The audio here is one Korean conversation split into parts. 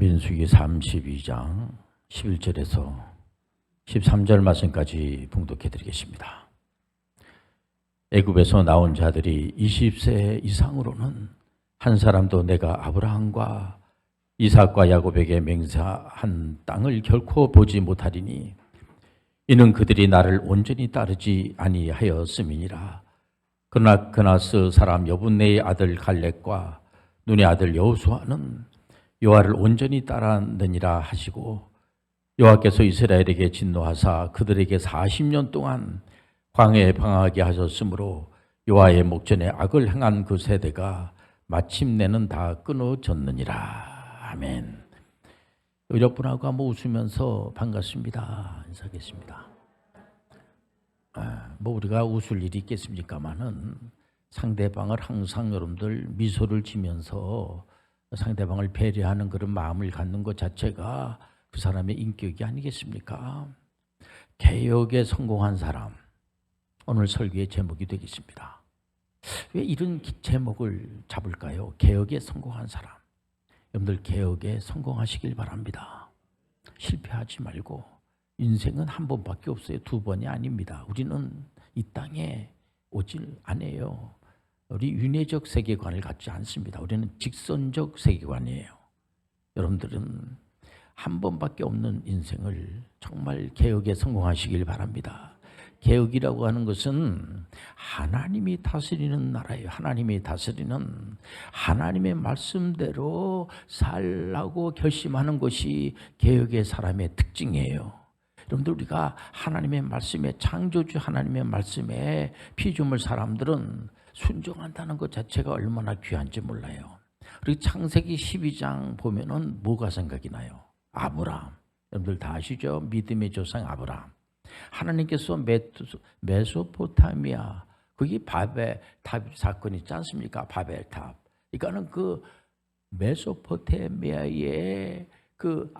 민수기 32장 11절에서 13절 말씀까지 봉독해 드리겠습니다. 애굽에서 나온 자들이 20세 이상으로는 한 사람도 내가 아브라함과 이삭과 야곱에게 맹세한 땅을 결코 보지 못하리니 이는 그들이 나를 온전히 따르지 아니하였음이니라. 그러나 그나스 사람 여분네의 아들 갈렙과 눈의 아들 여호수아는 여호와를 온전히 따랐느니라 하시고, 여호와께서 이스라엘에게 진노하사 그들에게 40년 동안 광야에 방황하게 하셨으므로 여호와의 목전에 악을 행한 그 세대가 마침내는 다 끊어졌느니라. 아멘. 옆분하고 한번 웃으면서 반갑습니다 인사하겠습니다. 우리가 웃을 일이 있겠습니까마는 상대방을 항상 여러분들 미소를 지면서 상대방을 배려하는 그런 마음을 갖는 것 자체가 그 사람의 인격이 아니겠습니까? 개혁에 성공한 사람, 오늘 설교의 제목이 되겠습니다. 왜 이런 제목을 잡을까요? 개혁에 성공한 사람. 여러분들 개혁에 성공하시길 바랍니다. 실패하지 말고, 인생은 한 번밖에 없어요. 두 번이 아닙니다. 우리는 이 땅에 오질 않아요. 우리 윤회적 세계관을 갖지 않습니다. 우리는 직선적 세계관이에요. 여러분들은 한 번밖에 없는 인생을 정말 개혁에 성공하시길 바랍니다. 개혁이라고 하는 것은 하나님이 다스리는 나라예요. 하나님이 다스리는, 하나님의 말씀대로 살라고 결심하는 것이 개혁의 사람의 특징이에요. 여러분들, 우리가 하나님의 말씀에, 창조주 하나님의 말씀에 피조물 사람들은 순종한다는 것 자체가 얼마나 귀한지 몰라요. 그리고 창세기 12장 보면은 뭐가 생각이 나요? 아브라함. 여러분들 다 아시죠? 믿음의 조상 아브라함. 하나님께서 메소포타미아, 거기 바벨탑 사건이 있지 않습니까? 바벨탑. 그러니까는 그 메소포타미아의 그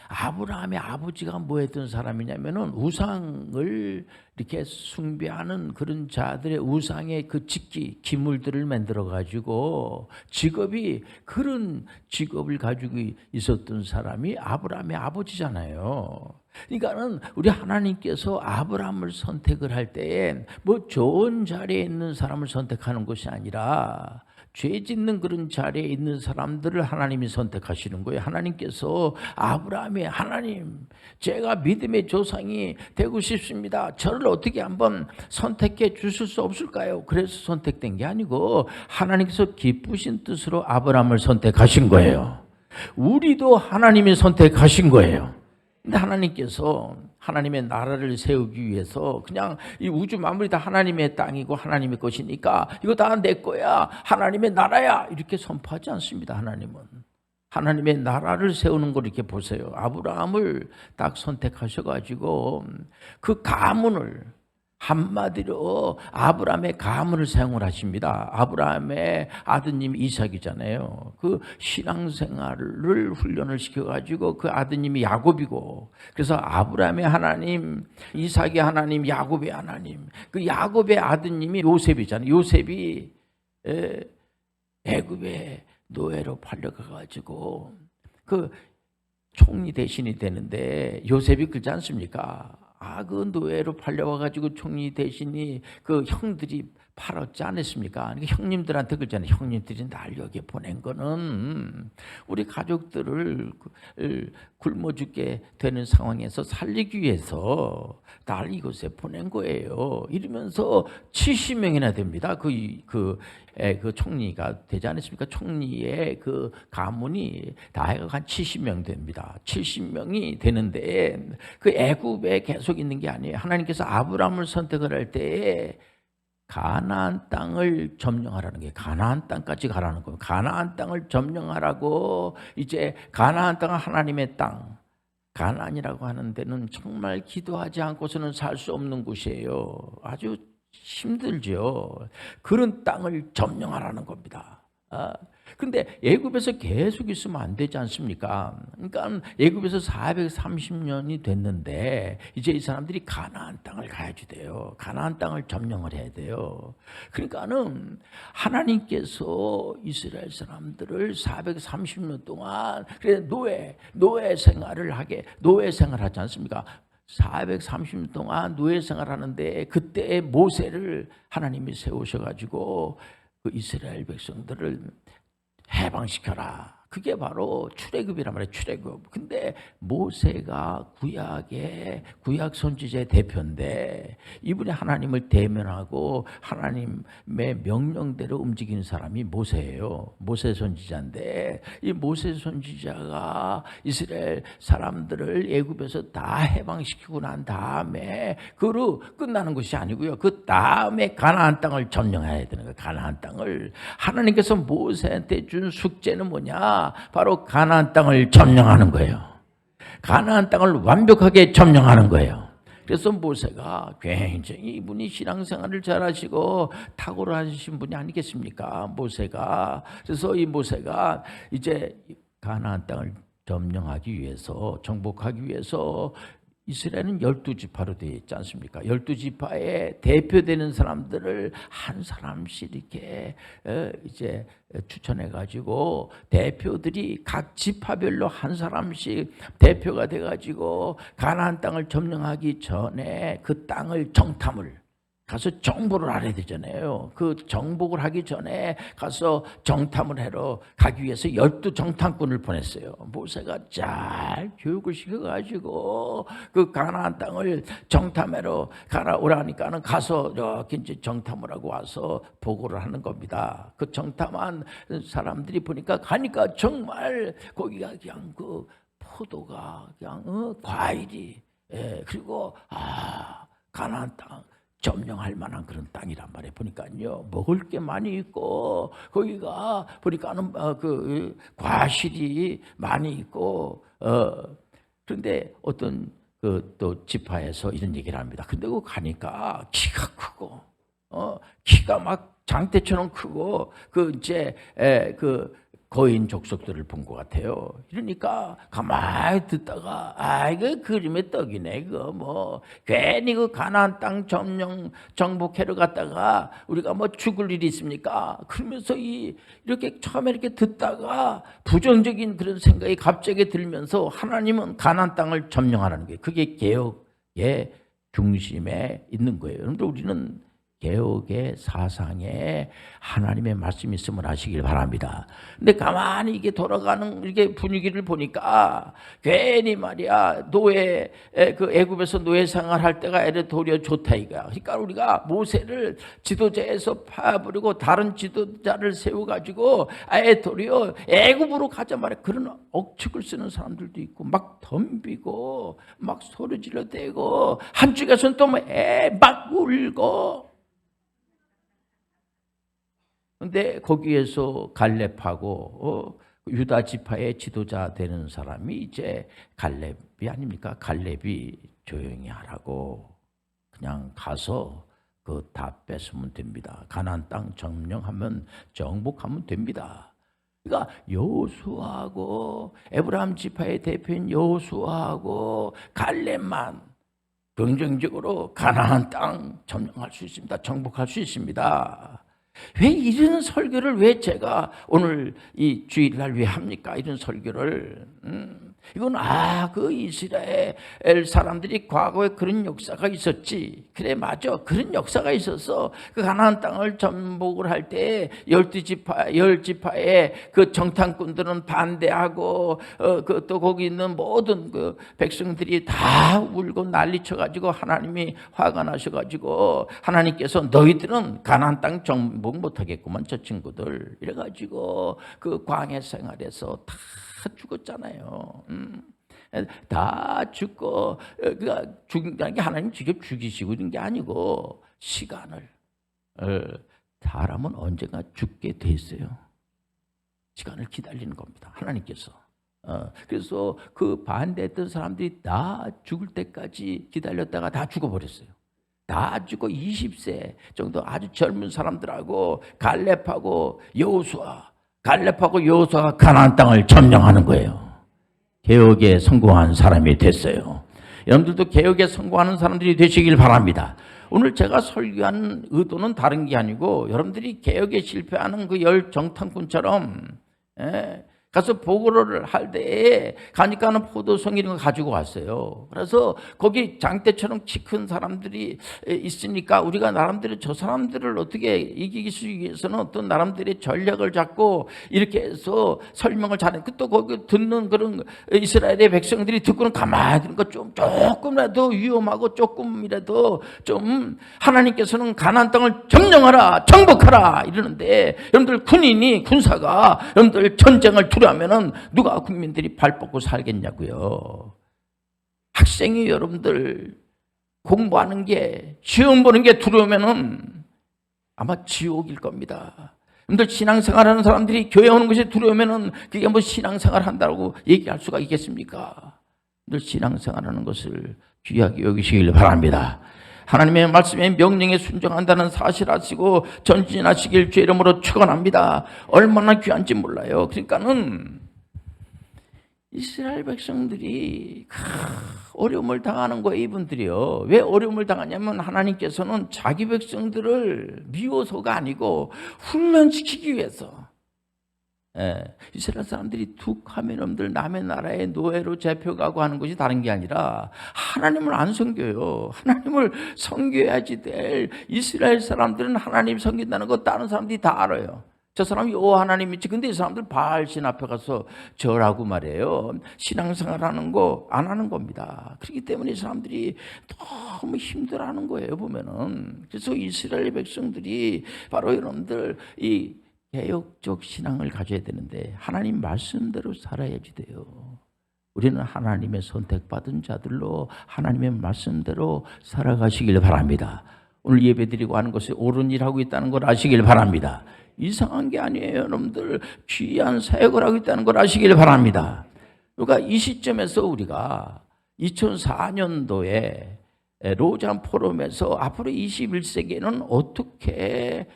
아브라함의 아버지가 뭐 했던 사람이냐면은 우상을 이렇게 숭배하는 그런 자들의 우상의 그 직기, 기물들을 만들어 가지고 직업이, 그런 직업을 가지고 있었던 사람이 아브라함의 아버지잖아요. 그러니까는 우리 하나님께서 아브라함을 선택을 할 때에 뭐 좋은 자리에 있는 사람을 선택하는 것이 아니라 죄 짓는 그런 자리에 있는 사람들을 하나님이 선택하시는 거예요. 하나님께서 아브라함이, 하나님, 제가 믿음의 조상이 되고 싶습니다. 저를 어떻게 한번 선택해 주실 수 없을까요? 그래서 선택된 게 아니고 하나님께서 기쁘신 뜻으로 아브라함을 선택하신 거예요. 우리도 하나님이 선택하신 거예요. 근데 하나님께서 하나님의 나라를 세우기 위해서 그냥 이 우주 만물이 다 하나님의 땅이고 하나님의 것이니까 이거 다 내 거야, 하나님의 나라야, 이렇게 선포하지 않습니다. 하나님은 하나님의 나라를 세우는 걸 이렇게 보세요. 아브라함을 딱 선택하셔가지고 그 가문을, 한마디로 아브라함의 가문을 사용을 하십니다. 아브라함의 아드님 이삭이잖아요. 그 신앙생활을 훈련을 시켜가지고 그 아드님이 야곱이고, 그래서 아브라함의 하나님, 이삭의 하나님, 야곱의 하나님, 그 야곱의 아드님이 요셉이잖아요. 요셉이 애굽의 노예로 팔려가가지고 그 총리 대신이 되는데, 요셉이 그렇지 않습니까? 그 노예로 팔려와가지고 총리 대신이 그 형들이 팔았지 않았습니까? 그러니까 형님들한테 그러잖아요. 형님들이 날 여기에 보낸 거는 우리 가족들을 굶어 죽게 되는 상황에서 살리기 위해서 날 이곳에 보낸 거예요. 이러면서 70명이나 됩니다. 그 총리가 되지 않았습니까? 총리의 그 가문이 다 해가 한 70명 됩니다. 70명이 되는데 그 애굽에 계속 있는 게 아니에요. 하나님께서 아브라함을 선택을 할 때에 가나안 땅을 점령하라는 게, 가나안 땅까지 가라는 거예요. 가나안 땅을 점령하라고. 이제 가나안 땅은 하나님의 땅, 가나안이라고 하는 데는 정말 기도하지 않고서는 살 수 없는 곳이에요. 아주 힘들죠. 그런 땅을 점령하라는 겁니다. 근데 애굽에서 계속 있으면 안 되지 않습니까? 그러니까 애굽에서 430년이 됐는데 이제 이 사람들이 가나안 땅을 가야지 돼요. 가나안 땅을 점령을 해야 돼요. 그러니까는 하나님께서 이스라엘 사람들을 430년 동안 그래 노예 생활하지 않습니까? 430년 동안 노예 생활하는데 그때 모세를 하나님이 세우셔가지고 그 이스라엘 백성들을 해방시켜라. 그게 바로 출애굽이란 말이에요. 출애굽. 근데 모세가 구약 선지자의 대표인데 이분이 하나님을 대면하고 하나님의 명령대로 움직이는 사람이 모세예요. 모세 선지자인데 이 모세 선지자가 이스라엘 사람들을 애굽에서 다 해방시키고 난 다음에 그로 끝나는 것이 아니고요. 그 다음에 가나안 땅을 점령해야 되는 거예요. 가나안 땅을. 하나님께서 모세한테 준 숙제는 뭐냐? 바로 가나안 땅을 점령하는 거예요. 가나안 땅을 완벽하게 점령하는 거예요. 그래서 모세가 굉장히 이분이 신앙생활을 잘하시고 탁월하신 분이 아니겠습니까? 모세가. 그래서 이 모세가 이제 가나안 땅을 점령하기 위해서, 정복하기 위해서 이스라엘은 12지파로 되어 있지 않습니까? 12지파에 대표되는 사람들을 한 사람씩 이렇게 이제 추천해 가지고 대표들이 각 지파별로 한 사람씩 대표가 돼 가지고 가나안 땅을 점령하기 전에 그 땅을 정탐을 가서 정보를 알아야 되잖아요. 그 정복을 하기 전에 가서 정탐을 하러 가기 위해서 12정탐꾼을 보냈어요. 모세가 잘 교육을 시켜가지고 그 가나안 땅을 정탐하러 오라니까는 가서 이렇게 이제 정탐을 하고 와서 보고를 하는 겁니다. 그 정탐한 사람들이 보니까 가니까 정말 거기가 그냥 그 포도가 그냥 과일이 그리고 가나안 땅 점령할 만한 그런 땅이란 말이에요. 보니까요 먹을 게 많이 있고 거기가 보니까는 그 과실이 많이 있고 그런데 어떤 그 또 지파에서 이런 얘기를 합니다. 근데 그 가니까 키가 크고 키가 막 장대처럼 크고 그 이제 그 거인 족속들을 본 것 같아요. 이러니까 가만히 듣다가 이거 그림의 떡이네. 그거 뭐 괜히 그 가나안 땅 정복해러 갔다가 우리가 뭐 죽을 일이 있습니까? 그러면서 이렇게 처음에 이렇게 듣다가 부정적인 그런 생각이 갑자기 들면서 하나님은 가나안 땅을 점령하라는 거예요. 그게 개혁의 중심에 있는 거예요. 그런데 우리는 개혁의 사상에 하나님의 말씀이 있음을 아시길 바랍니다. 근데 가만히 이게 돌아가는 이게 분위기를 보니까 괜히 말이야 그 애굽에서 노예 생활할 때가 도리어 좋다 이거야. 그러니까 우리가 모세를 지도자에서 파버리고 다른 지도자를 세워가지고 아예 도리어 애굽으로 가자 말이야. 그런 억측을 쓰는 사람들도 있고 막 덤비고 막 소리 질러대고 한쪽에서는 또 막 울고. 근데 거기에서 갈렙하고 유다 지파의 지도자 되는 사람이 이제 갈렙이 아닙니까? 갈렙이 조용히 하라고 그냥 가서 그 다 뺏으면 됩니다. 가나안 땅 점령하면 정복하면 됩니다. 그러니까 여호수아하고 에브라임 지파의 대표인 여호수아하고 갈렙만 긍정적으로 가나안 땅 점령할 수 있습니다. 정복할 수 있습니다. 왜 이런 설교를 왜 제가 오늘 이 주일날 왜 합니까? 이런 설교를 이건 그 이스라엘 사람들이 과거에 그런 역사가 있었지. 그래 맞아. 그런 역사가 있어서 그 가나안 땅을 정복을 할 때 10지파의 그 정탐꾼들은 반대하고 또 거기 있는 모든 그 백성들이 다 울고 난리쳐 가지고 하나님이 화가 나셔 가지고 하나님께서 너희들은 가나안 땅 정복 못 하겠구만 저 친구들 이래 가지고 그 광야 생활에서 다 죽었잖아요. 다 죽고 죽인다는 게 하나님 직접 죽이시고 이런 게 아니고 시간을 사람은 언젠가 죽게 돼 있어요. 시간을 기다리는 겁니다. 하나님께서. 그래서 그 반대했던 사람들이 다 죽을 때까지 기다렸다가 다 죽어버렸어요. 다 죽고 20세 정도 아주 젊은 사람들하고 갈렙하고 여호수아 갈렙하고 여호수아가 가나안 땅을 점령하는 거예요. 개혁에 성공한 사람이 됐어요. 여러분들도 개혁에 성공하는 사람들이 되시길 바랍니다. 오늘 제가 설교하는 의도는 다른 게 아니고 여러분들이 개혁에 실패하는 그 열 정탐꾼처럼 가서 보고를 할 때에 가니까는 포도송 이런 거 가지고 왔어요. 그래서 거기 장대처럼 키 큰 사람들이 있으니까 우리가 나름대로 저 사람들을 어떻게 이기기 위해서는 어떤 나름대로의 전략을 잡고 이렇게 해서 설명을 잘해. 또 거기 듣는 그런 이스라엘의 백성들이 듣고는 가만히 듣는 거 조금이라도 위험하고 조금이라도 좀 하나님께서는 가나안 땅을 점령하라, 정복하라 이러는데 여러분들 군인이 군사가 여러분들 전쟁을 두려하면은 누가 국민들이 발 뻗고 살겠냐고요. 학생이 여러분들 공부하는 게 시험 보는 게 두려우면은 아마 지옥일 겁니다. 여러분들 신앙생활하는 사람들이 교회 오는 것이 두려우면은 그게 뭐 신앙생활 한다고 얘기할 수가 있겠습니까? 여러분들 신앙생활하는 것을 귀하게 여기시길 바랍니다. 하나님의 말씀에 명령에 순종한다는 사실 아시고 전진하시길 주의 이름으로 축원합니다. 얼마나 귀한지 몰라요. 그러니까는 이스라엘 백성들이 어려움을 당하는 거예요. 이분들이요. 왜 어려움을 당하냐면 하나님께서는 자기 백성들을 미워서가 아니고 훈련시키기 위해서 이스라엘 사람들이 툭 하면 여러분들 남의 나라의 노예로 잡혀가고 하는 것이 다른 게 아니라 하나님을 안 섬겨요. 하나님을 섬겨야지 될 이스라엘 사람들은 하나님 섬긴다는 거 다른 사람들이 다 알아요. 저 사람이 하나님 믿지. 근데 이 사람들 바알신 앞에 가서 절하고 말이에요. 신앙생활하는 거 안 하는 겁니다. 그렇기 때문에 이 사람들이 너무 힘들어하는 거예요. 보면은. 그래서 이스라엘 백성들이 바로 여러분들 이 개혁적 신앙을 가져야 되는데 하나님 말씀대로 살아야지 돼요. 우리는 하나님의 선택받은 자들로 하나님의 말씀대로 살아가시길 바랍니다. 오늘 예배드리고 하는 것이 옳은 일하고 있다는 걸 아시길 바랍니다. 이상한 게 아니에요. 여러분들 귀한 사역을 하고 있다는 걸 아시길 바랍니다. 그러니까 이 시점에서 우리가 2004년도에 로잔 포럼에서 앞으로 21세기에는 어떻게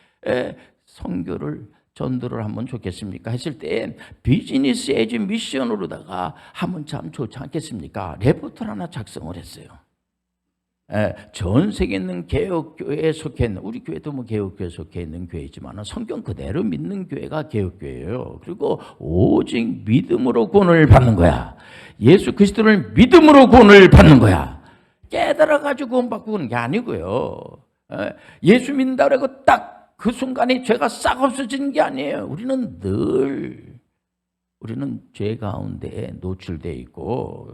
선교를 전도를 하면 좋겠습니까? 했을 때 비즈니스 에즈 미션으로다가 하면 참 좋지 않겠습니까? 레포트를 하나 작성을 했어요. 전 세계에 있는 개혁교회에 속해 있는, 우리 교회도 뭐 개혁교회에 속해 있는 교회지만 성경 그대로 믿는 교회가 개혁교회예요. 그리고 오직 믿음으로 구원을 받는 거야. 예수 그리스도를 믿음으로 구원을 받는 거야. 깨달아가지고 구원받고 그런 게 아니고요. 예수 믿는다고 해서 딱 그 순간에 죄가 싹 없어지는 게 아니에요. 우리는 죄 가운데 노출되어 있고,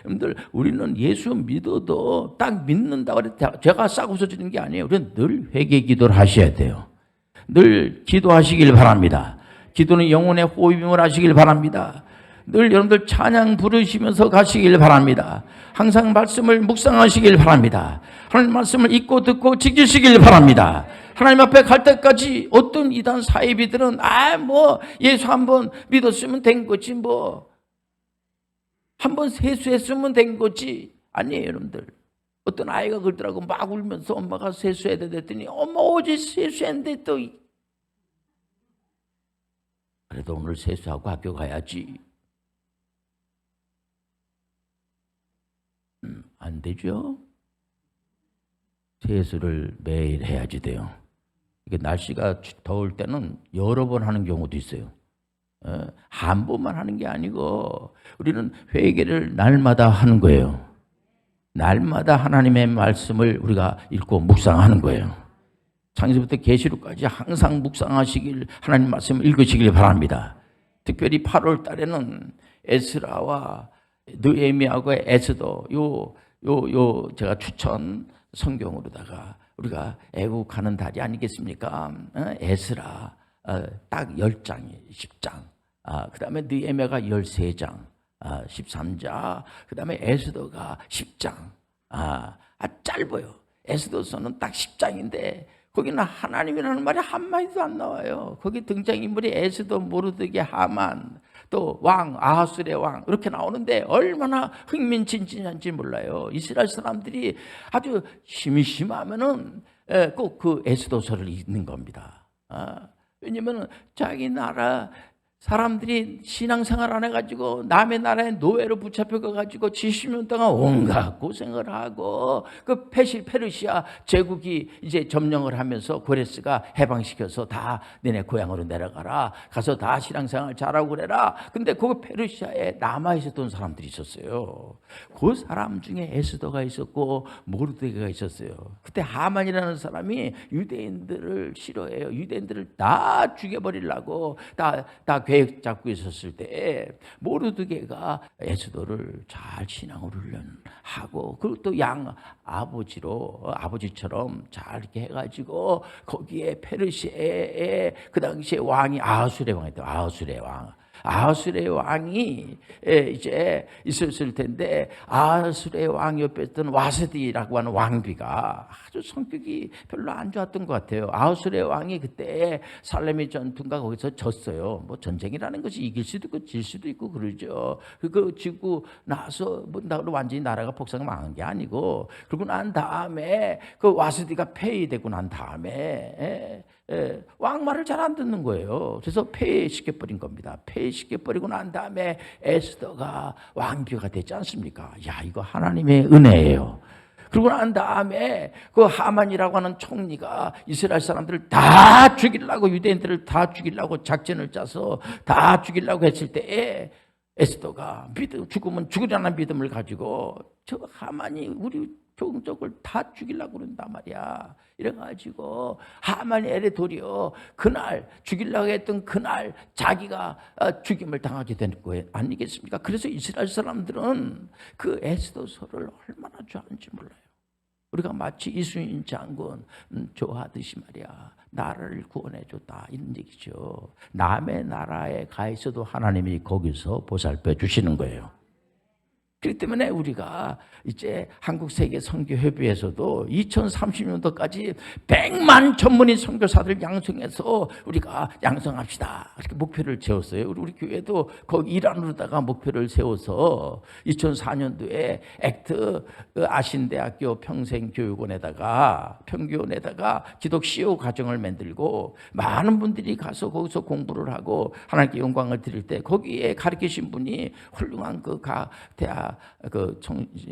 여러분들 우리는 예수 믿어도 딱 믿는다고 해서 죄가 싹 없어지는 게 아니에요. 우리는 늘 회개 기도를 하셔야 돼요. 늘 기도하시길 바랍니다. 기도는 영혼의 호흡임을 하시길 바랍니다. 늘 여러분들 찬양 부르시면서 가시길 바랍니다. 항상 말씀을 묵상하시길 바랍니다. 하나님 말씀을 읽고 듣고 지키시길 바랍니다. 하나님 앞에 갈 때까지 어떤 이단 사이비들은 예수 한번 믿었으면 된 거지 한번 세수했으면 된 거지. 아니에요. 여러분들 어떤 아이가 그러더라고. 막 울면서 엄마가 세수해야 돼 했더니 엄마 어제 세수했는데 또 그래도 오늘 세수하고 학교 가야지. 안 되죠. 세수를 매일 해야지 돼요. 이게 날씨가 더울 때는 여러 번 하는 경우도 있어요. 한 번만 하는 게 아니고 우리는 회개를 날마다 하는 거예요. 날마다 하나님의 말씀을 우리가 읽고 묵상하는 거예요. 창세부터 계시록까지 항상 묵상하시길, 하나님 말씀을 읽으시길 바랍니다. 특별히 8월 달에는 에스라와 느헤미야하고 에스더 제가 추천 성경으로다가 우리가 애국 가는 달이 아니겠습니까? 에스라 딱 10장이 10장. 그 다음에 느헤미야가 13장, 13장. 그 다음에 에스더가 10장. 짧아요. 에스더서는 딱 10장인데 거기는 하나님이라는 말이 한마디도 안 나와요. 거기 등장인물이 에스더, 모르드게, 하만, 또 왕, 아하술의 왕 이렇게 나오는데 얼마나 흥민진진한지 몰라요. 이스라엘 사람들이 아주 심심하면은 꼭 그 에스더서를 읽는 겁니다. 왜냐면 자기 나라 사람들이 신앙생활 안 해가지고 남의 나라에 노예로 붙잡혀가지고 70년 동안 온갖 고생을 하고 그 페르시아 제국이 이제 점령을 하면서 고레스가 해방시켜서 다 너네 고향으로 내려가라, 가서 다 신앙생활 잘하고 그래라. 근데 그 페르시아에 남아있었던 사람들이 있었어요. 그 사람 중에 에스더가 있었고 모르드게가 있었어요. 그때 하만이라는 사람이 유대인들을 싫어해요. 유대인들을 다 죽여버리려고 다 계획 잡고 있었을 때 모르드게가 에스더를 잘 신앙을 훈련하고, 그리고 또 양 아버지처럼 잘 이렇게 해가지고 거기에 페르시아의 그 당시에 왕이 아하술의 왕이었대요. 아하술의 왕이 이제 있었을 텐데, 아하술의 왕 옆에 있던 와세디라고 하는 왕비가 아주 성격이 별로 안 좋았던 것 같아요. 아하술의 왕이 그때 살레미 전투인가 거기서 졌어요. 뭐 전쟁이라는 것이 이길 수도 있고 질 수도 있고 그러죠. 그 지고 나서 뭐 완전히 나라가 폭삭 망한 게 아니고, 그러고 난 다음에 그 와세디가 폐위되고 난 다음에 왕 말을 잘 안 듣는 거예요. 그래서 폐위시켜버린 겁니다. 폐위시켜버리고 난 다음에 에스더가 왕비가 되지 않습니까? 야, 이거 하나님의 은혜예요. 그러고 난 다음에 그 하만이라고 하는 총리가 이스라엘 사람들을 다 죽이려고, 유대인들을 다 죽이려고 작전을 짜서 다 죽이려고 했을 때에 에스더가 죽으면 죽으라는 믿음을 가지고 저 하만이 우리 종족을 다 죽이려고 그런단 말이야. 이래가지고 하만이 에레도리요, 그날 죽이려고 했던 그날 자기가 죽임을 당하게 되는 거예요. 아니겠습니까? 그래서 이스라엘 사람들은 그 에스더서를 얼마나 좋아하는지 몰라요. 우리가 마치 이순신 장군 좋아하듯이 말이야, 나라를 구원해줬다 이런 얘기죠. 남의 나라에 가 있어도 하나님이 거기서 보살펴 주시는 거예요. 그렇기 때문에 우리가 이제 한국세계선교협의회에서도 2030년도까지 100만 전문의 선교사들 양성해서 우리가 양성합시다, 이렇게 목표를 세웠어요. 우리 교회도 거기 일환으로다가 목표를 세워서 2004년도에 액트 아신대학교 평생교육원에다가 기독 CO 과정을 만들고 많은 분들이 가서 거기서 공부를 하고 하나님께 영광을 드릴 때 거기에 가르치신 분이 훌륭한 대학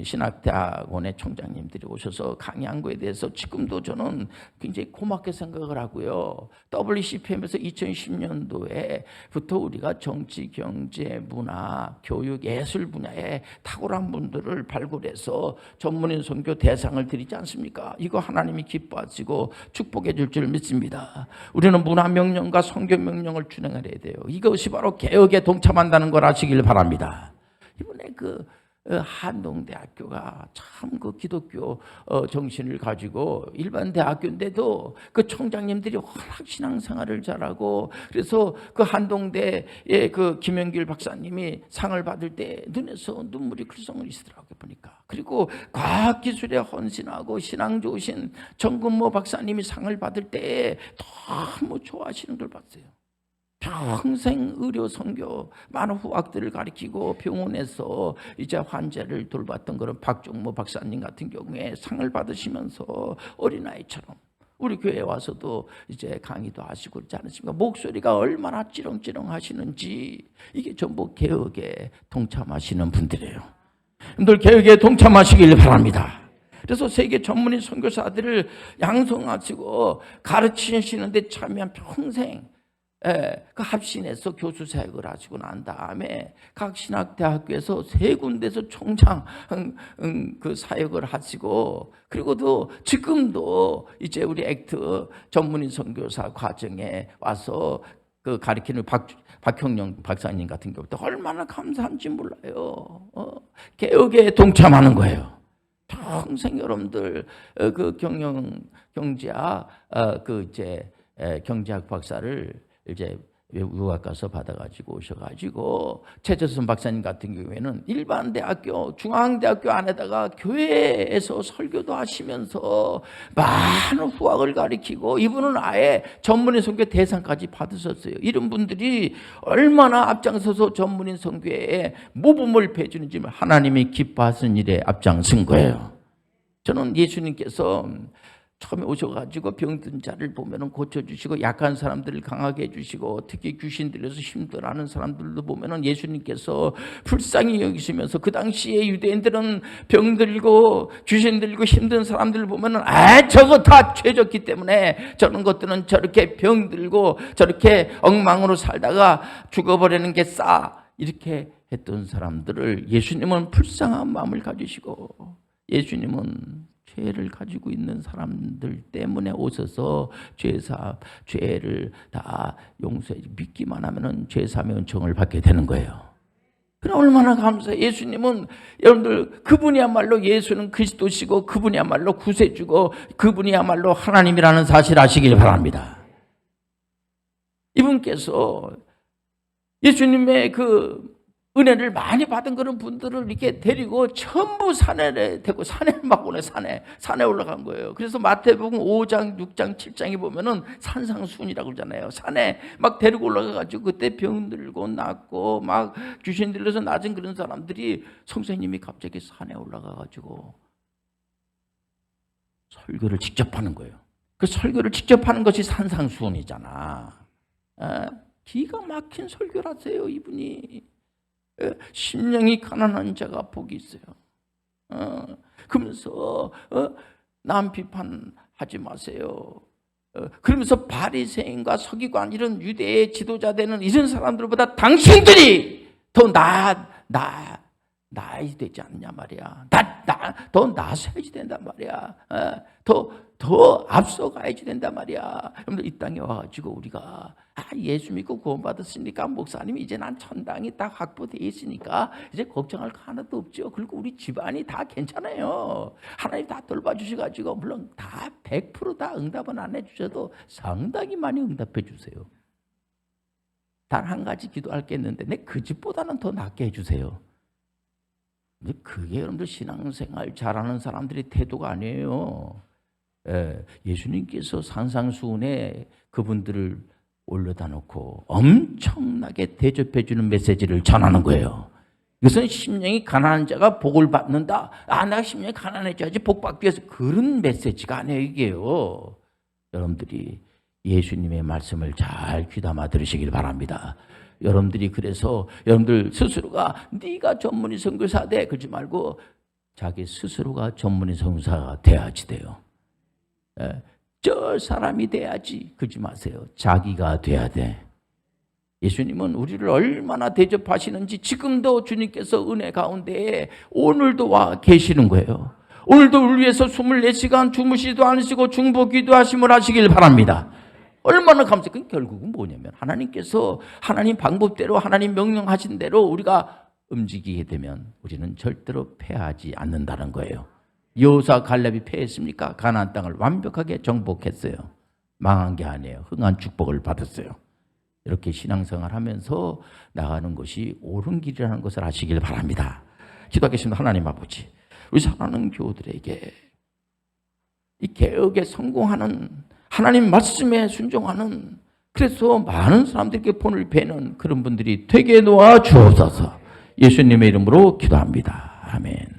신학대학원의 총장님들이 오셔서 강의한 거에 대해서 지금도 저는 굉장히 고맙게 생각을 하고요. WCPM에서 2010년도에부터 우리가 정치, 경제, 문화, 교육, 예술 분야에 탁월한 분들을 발굴해서 전문인 선교 대상을 드리지 않습니까? 이거 하나님이 기뻐하시고 축복해 줄 줄 믿습니다. 우리는 문화 명령과 선교 명령을 준행해야 돼요. 이것이 바로 개혁에 동참한다는 걸 아시길 바랍니다. 이번에 한동대학교가 참 그 기독교 정신을 가지고 일반 대학교인데도 그 총장님들이 워낙 신앙생활을 잘하고, 그래서 그 한동대의 그 김영길 박사님이 상을 받을 때 눈에서 눈물이 글썽이시더라고요, 보니까. 그리고 과학기술에 헌신하고 신앙 좋으신 정근모 박사님이 상을 받을 때 너무 좋아하시는 걸 봤어요. 평생 의료 선교, 많은 후학들을 가리키고 병원에서 이제 환자를 돌봤던 그런 박종모 박사님 같은 경우에 상을 받으시면서 어린아이처럼 우리 교회에 와서도 이제 강의도 하시고 그렇지 않습니까? 목소리가 얼마나 찌렁찌렁 하시는지, 이게 전부 개혁에 동참하시는 분들이에요. 여러분들 개혁에 동참하시길 바랍니다. 그래서 세계 전문인 선교사들을 양성하시고 가르치시는데 참여한 평생 그 합신해서 교수 사역을 하시고 난 다음에 각 신학대학교에서 3군데서 총장 그 사역을 하시고, 그리고도 지금도 이제 우리 액트 전문인 선교사 과정에 와서 그 가르치는 박형영 박사님 같은 경우도 얼마나 감사한지 몰라요. 개혁에 동참하는 거예요. 평생 여러분들 그 경제학 경제학 박사를 이제 외국학 가서 받아가지고 오셔가지고 최재선 박사님 같은 경우에는 일반 대학교, 중앙대학교 안에다가 교회에서 설교도 하시면서 많은 후학을 가르치고, 이분은 아예 전문인 선교 대상까지 받으셨어요. 이런 분들이 얼마나 앞장서서 전문인 선교에 모범을 배주는지 하나님이 기뻐하시는 일에 앞장선 거예요. 저는 예수님께서 처음에 오셔가지고 병든 자를 보면은 고쳐주시고 약한 사람들을 강하게 해주시고 특히 귀신 들려서 힘들어하는 사람들도 보면은 예수님께서 불쌍히 여기시면서 그 당시에 유대인들은 병들고 귀신 들고 힘든 사람들을 보면은 저거 다 죄졌기 때문에 저런 것들은 저렇게 병들고 저렇게 엉망으로 살다가 죽어버리는 게 싸 이렇게 했던 사람들을 예수님은 불쌍한 마음을 가지시고 예수님은 죄를 가지고 있는 사람들 때문에 오셔서 죄를 다 용서해 믿기만 하면은 죄사함의 은총을 받게 되는 거예요. 그럼 얼마나 감사해요. 예수님은 여러분들 그분이야말로 예수는 그리스도시고 그분이야말로 구세주고 그분이야말로 하나님이라는 사실 아시길 바랍니다. 이분께서 예수님의 그 은혜를 많이 받은 그런 분들을 이렇게 데리고 전부 산에 대고 산에 막 오네. 산에 올라간 거예요. 그래서 마태복음 5장, 6장, 7장에 보면은 산상수훈이라고 그러잖아요. 산에 막 데리고 올라가가지고 그때 병들고 낫고 막 귀신 들려서 낮은 그런 사람들이 선생님이 갑자기 산에 올라가가지고 설교를 직접 하는 거예요. 그 설교를 직접 하는 것이 산상수훈이잖아. 기가 막힌 설교를 하세요, 이분이. 심령이 가난한 자가 복이 있어요. 그러면서 남 비판하지 마세요. 그러면서 바리새인과 서기관 이런 유대의 지도자 되는 이런 사람들보다 당신들이 더 나아야 되지 않냐 말이야. 더 나서야지 된단 말이야. 더 앞서가야지 된단 말이야. 여러분들 이 땅에 와가지고 우리가 예수 믿고 구원받았으니까 목사님 이제 난 천당이 딱 확보되어 있으니까 이제 걱정할 거 하나도 없죠. 그리고 우리 집안이 다 괜찮아요. 하나님 다 돌봐주셔가지고 물론 다 100% 다 응답은 안 해주셔도 상당히 많이 응답해 주세요. 단 한 가지 기도할 게 있는데 내 그 집보다는 더 낫게 해주세요. 근데 그게 여러분들 신앙생활 잘하는 사람들의 태도가 아니에요. 예수님께서 산상수훈에 그분들을 올려다 놓고 엄청나게 대접해 주는 메시지를 전하는 거예요. 이것은 심령이 가난한 자가 복을 받는다. 내가 심령이 가난해져야지 복 받기 위해서 그런 메시지가 아니에요, 이게요. 여러분들이 예수님의 말씀을 잘 귀담아 들으시길 바랍니다. 여러분들이 그래서 여러분들 스스로가 네가 전문의 선교사 돼 그러지 말고 자기 스스로가 전문의 선교사가 돼야지 돼요. 저 사람이 돼야지 그러지 마세요. 자기가 돼야 돼. 예수님은 우리를 얼마나 대접하시는지 지금도 주님께서 은혜 가운데에 오늘도 와 계시는 거예요. 오늘도 우리 위해서 24시간 주무시지도 않으시고 중보기도 하심을 하시길 바랍니다. 얼마나 감사해요. 결국은 뭐냐면 하나님께서 하나님 방법대로 하나님 명령하신 대로 우리가 움직이게 되면 우리는 절대로 패하지 않는다는 거예요. 여호수아 갈렙이 패했습니까? 가나안 땅을 완벽하게 정복했어요. 망한 게 아니에요. 흥한 축복을 받았어요. 이렇게 신앙생활 하면서 나가는 것이 옳은 길이라는 것을 아시길 바랍니다. 기도하겠습니다. 하나님 아버지, 우리 사랑하는 교우들에게 이 개혁에 성공하는 하나님 말씀에 순종하는 그래서 많은 사람들에게 본을 베는 그런 분들이 되게 놓아 주옵소서. 예수님의 이름으로 기도합니다. 아멘.